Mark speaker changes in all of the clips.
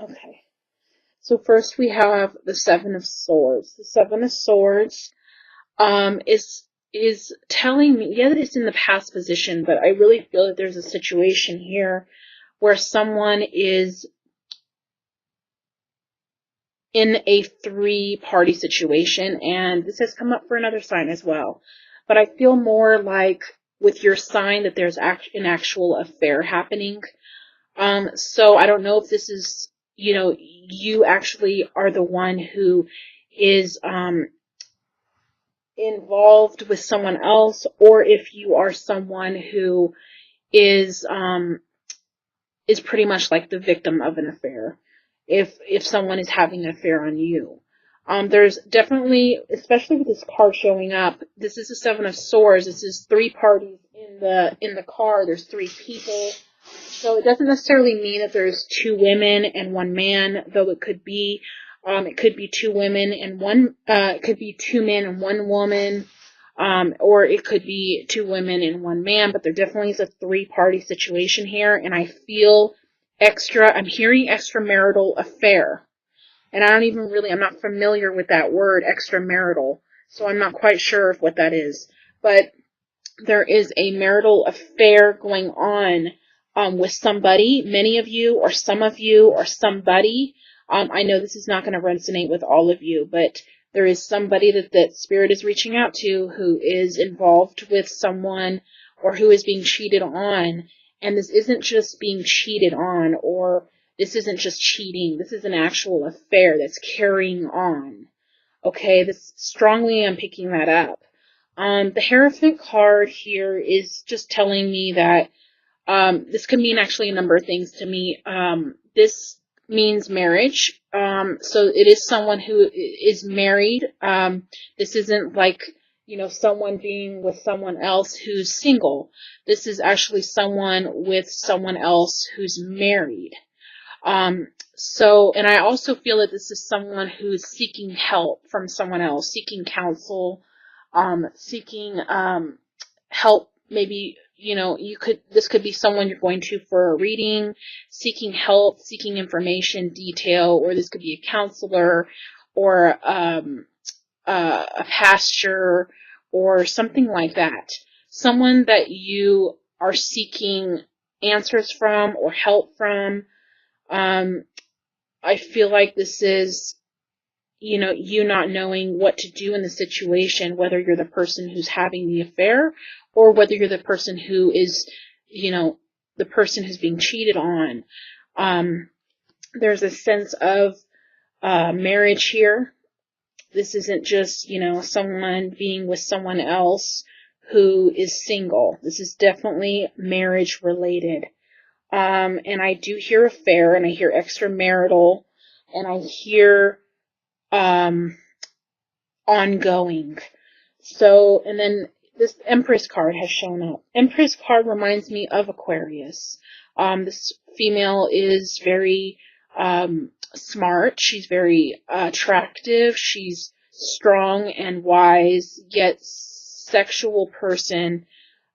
Speaker 1: Okay. So first we have the Seven of Swords. The Seven of Swords is telling me, yeah, that it's in the past position, but I really feel that there's a situation here where someone is in a three-party situation, and this has come up for another sign as well. But I feel more like with your sign that there's an actual affair happening. So I don't know if this is, you actually are the one who is involved with someone else, or if you are someone who is pretty much like the victim of an affair. If someone is having an affair on you. There's definitely, especially with this card showing up, this is the Seven of Swords. This is three parties in the card. There's three people. So it doesn't necessarily mean that there's two women and one man, though it could be. It could be two women and it could be two men and one woman, or it could be two women and one man, but there definitely is a three-party situation here, and I feel I'm hearing extramarital affair. And I'm not familiar with that word, extramarital, so I'm not quite sure of what that is. But there is a marital affair going on with somebody, many of you, or some of you, or somebody. I know this is not going to resonate with all of you, but there is somebody that Spirit is reaching out to who is involved with someone or who is being cheated on. And this isn't just being cheated on, or this isn't just cheating. This is an actual affair that's carrying on. Okay, I'm picking that up. The Hierophant card here is just telling me that this could mean actually a number of things to me. This means marriage. So it is someone who is married. This isn't like, someone being with someone else who's single. This is actually someone with someone else who's married. And I also feel that this is someone who's seeking help from someone else, seeking counsel, seeking help. Maybe, this could be someone you're going to for a reading, seeking help, seeking information, detail, or this could be a counselor or a pastor or something like that. Someone that you are seeking answers from or help from. I feel like this is, you not knowing what to do in the situation, whether you're the person who's having the affair or whether you're the person who is, the person who's being cheated on. There's a sense of marriage here. This isn't just, someone being with someone else who is single. This is definitely marriage related. And I do hear affair, and I hear extramarital, and I hear ongoing. So, and then this Empress card has shown up. Empress card reminds me of Aquarius. This female is very smart. She's very attractive. She's strong and wise, yet sexual person.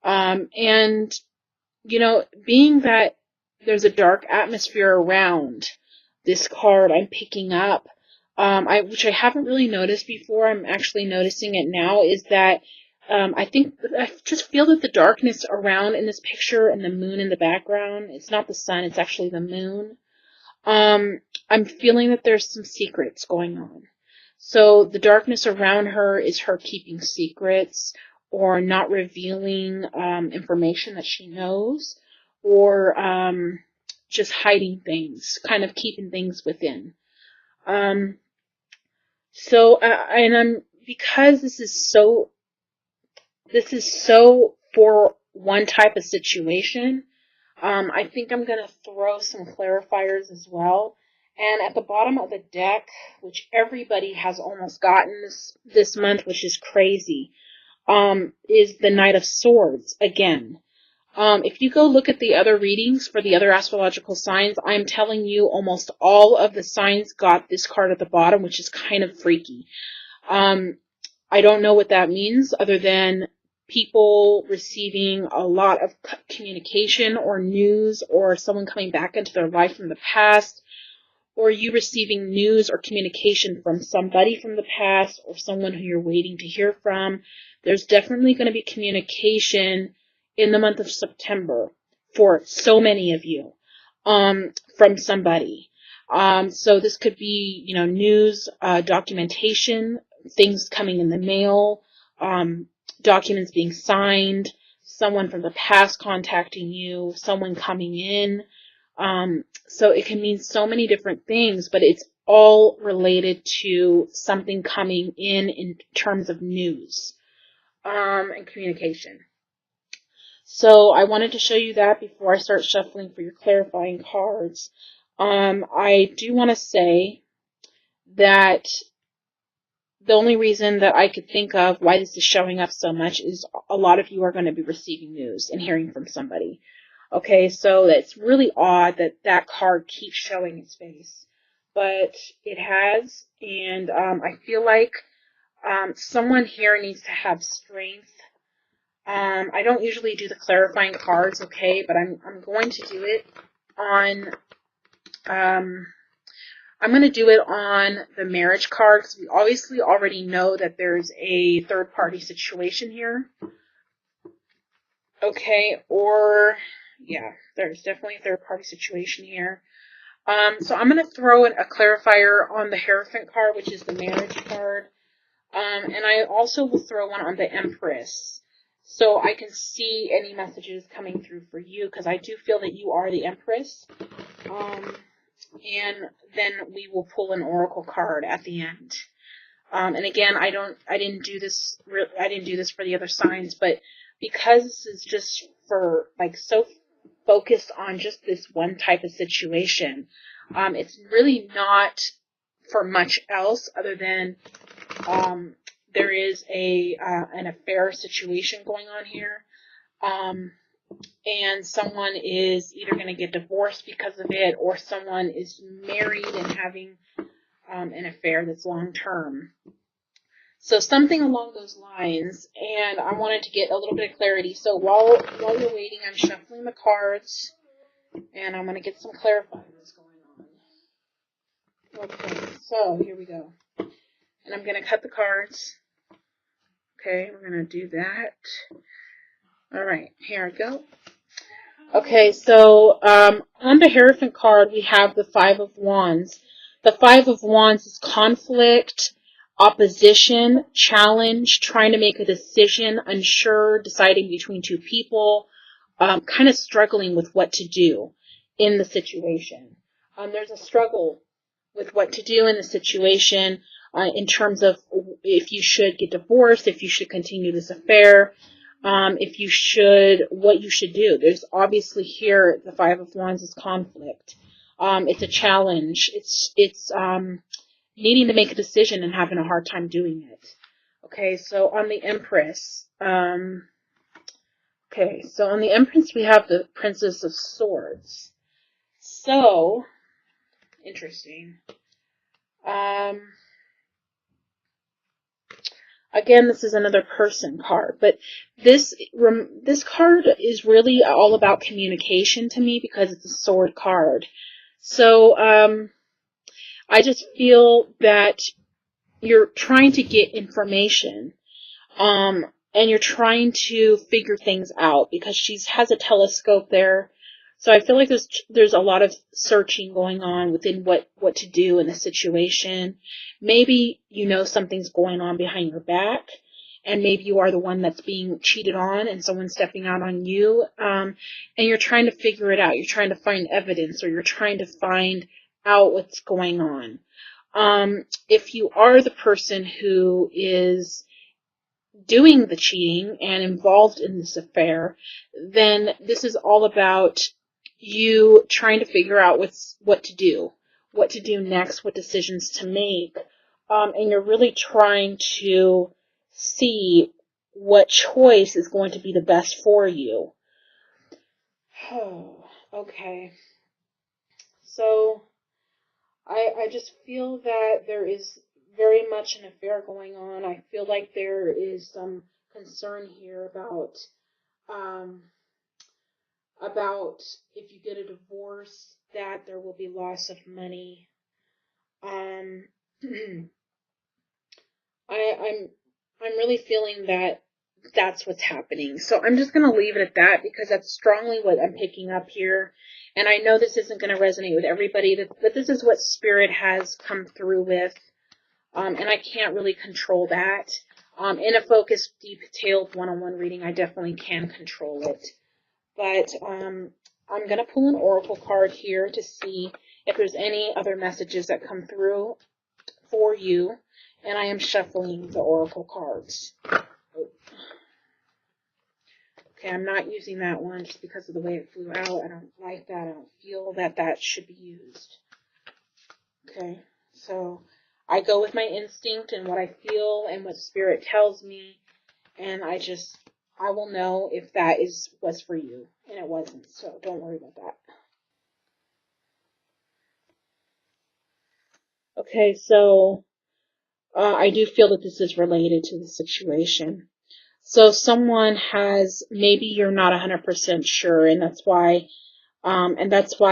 Speaker 1: And, being that there's a dark atmosphere around this card I'm picking up, which I haven't really noticed before, I'm actually noticing it now, is that I just feel that the darkness around in this picture and the moon in the background, it's not the sun, it's actually the moon. I'm feeling that there's some secrets going on. So the darkness around her is her keeping secrets or not revealing information that she knows, or just hiding things, kind of keeping things within. Because this is so for one type of situation, I think I'm going to throw some clarifiers as well. And at the bottom of the deck, which everybody has almost gotten this month, which is crazy, is the Knight of Swords again. If you go look at the other readings for the other astrological signs, I'm telling you almost all of the signs got this card at the bottom, which is kind of freaky. I don't know what that means other than people receiving a lot of communication or news or someone coming back into their life from the past, or you receiving news or communication from somebody from the past or someone who you're waiting to hear from. There's definitely going to be communication in the month of September for so many of you from somebody. So this could be, news, documentation, things coming in the mail, documents being signed, someone from the past contacting you, someone coming in. So it can mean so many different things, but it's all related to something coming in terms of news, and communication. So I wanted to show you that before I start shuffling for your clarifying cards. I do want to say that the only reason that I could think of why this is showing up so much is a lot of you are going to be receiving news and hearing from somebody. Okay, so it's really odd that that card keeps showing its face, but it has, and I feel like someone here needs to have strength. I don't usually do the clarifying cards, okay, but I'm going to do it on I'm going to do it on the marriage card because we obviously already know that there's a third-party situation here. Okay, or, yeah, there's definitely a third-party situation here. So I'm going to throw in a clarifier on the Hierophant card, which is the marriage card. And I also will throw one on the Empress, so I can see any messages coming through for you, because I do feel that you are the Empress. And then we will pull an oracle card at the end. And again, I didn't do this for the other signs, but because this is just for so focused on just this one type of situation, it's really not for much else other than there is an affair situation going on here. And someone is either going to get divorced because of it, or someone is married and having an affair that's long-term. So something along those lines, and I wanted to get a little bit of clarity. So while you're waiting, I'm shuffling the cards, and I'm going to get some clarifying what's going on. Okay, so here we go. And I'm going to cut the cards. Okay, we're going to do that. All right, here I go. Okay, so on the Hierophant card, we have the Five of Wands. The Five of Wands is conflict, opposition, challenge, trying to make a decision, unsure, deciding between two people, kind of struggling with what to do in the situation. There's a struggle with what to do in the situation in terms of if you should get divorced, if you should continue this affair, what you should do. There's obviously here, the Five of Wands is conflict. It's a challenge. It's needing to make a decision and having a hard time doing it. Okay, so on the Empress, we have the Princess of Swords. So, interesting. Again, this is another person card, but this card is really all about communication to me because it's a sword card. So, I just feel that you're trying to get information, and you're trying to figure things out because she has a telescope there. So I feel like there's a lot of searching going on within what to do in a situation. Maybe something's going on behind your back, and maybe you are the one that's being cheated on and someone's stepping out on you, and you're trying to figure it out. You're trying to find evidence, or you're trying to find out what's going on. If you are the person who is doing the cheating and involved in this affair, then this is all about you trying to figure out what to do next, what decisions to make, and you're really trying to see what choice is going to be the best for you. Oh, okay. So I just feel that there is very much an affair going on. I feel like there is some concern here about if you get a divorce, that there will be loss of money. Um, I'm really feeling that that's what's happening. So I'm just going to leave it at that because that's strongly what I'm picking up here. And I know this isn't going to resonate with everybody, but this is what Spirit has come through with. And I can't really control that. In a focused, detailed one-on-one reading, I definitely can control it. But I'm going to pull an oracle card here to see if there's any other messages that come through for you. And I am shuffling the oracle cards. Okay, I'm not using that one just because of the way it flew out. I don't like that. I don't feel that that should be used. Okay, so I go with my instinct and what I feel and what Spirit tells me, and I will know if that was for you, and it wasn't, so don't worry about that. Okay, so I do feel that this is related to the situation. So someone maybe you're not 100% sure, and that's why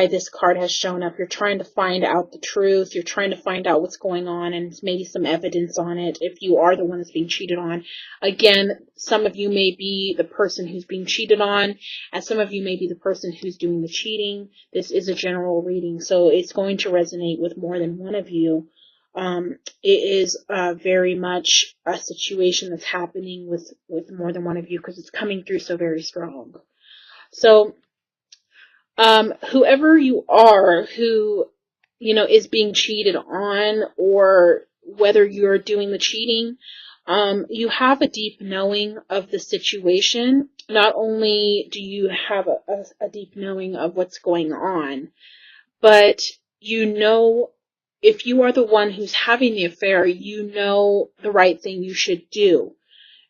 Speaker 1: this card has shown up. You're trying to find out the truth. You're trying to find out what's going on and maybe some evidence on it if you are the one that's being cheated on. Again, some of you may be the person who's being cheated on, and some of you may be the person who's doing the cheating. This is a general reading, so it's going to resonate with more than one of you. It is very much a situation that's happening with more than one of you because it's coming through so very strong. So, whoever you are who, is being cheated on, or whether you're doing the cheating, you have a deep knowing of the situation. Not only do you have a deep knowing of what's going on, but if you are the one who's having the affair, you know the right thing you should do.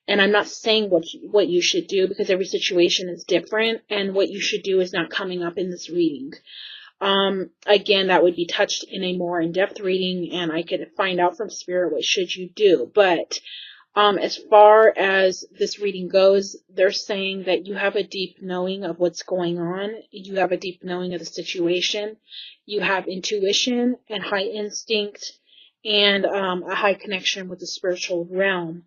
Speaker 1: And I'm not saying what you should do because every situation is different, and what you should do is not coming up in this reading. Again, that would be touched in a more in-depth reading, and I could find out from Spirit what should you do. But as far as this reading goes, they're saying that you have a deep knowing of what's going on. You have a deep knowing of the situation. You have intuition and high instinct and a high connection with the spiritual realm,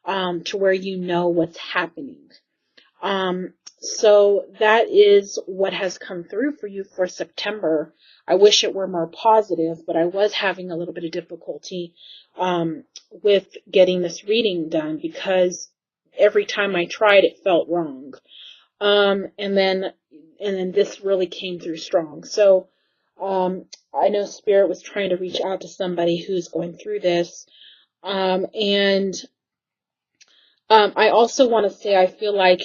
Speaker 1: to where you know what's happening. So that is what has come through for you for September. I wish it were more positive, but I was having a little bit of difficulty with getting this reading done because every time I tried, it felt wrong. And then this really came through strong. So I know Spirit was trying to reach out to somebody who's going through this. And I also want to say I feel like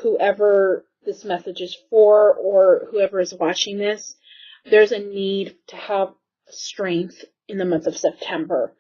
Speaker 1: whoever this message is for, or whoever is watching this, there's a need to have strength in the month of September.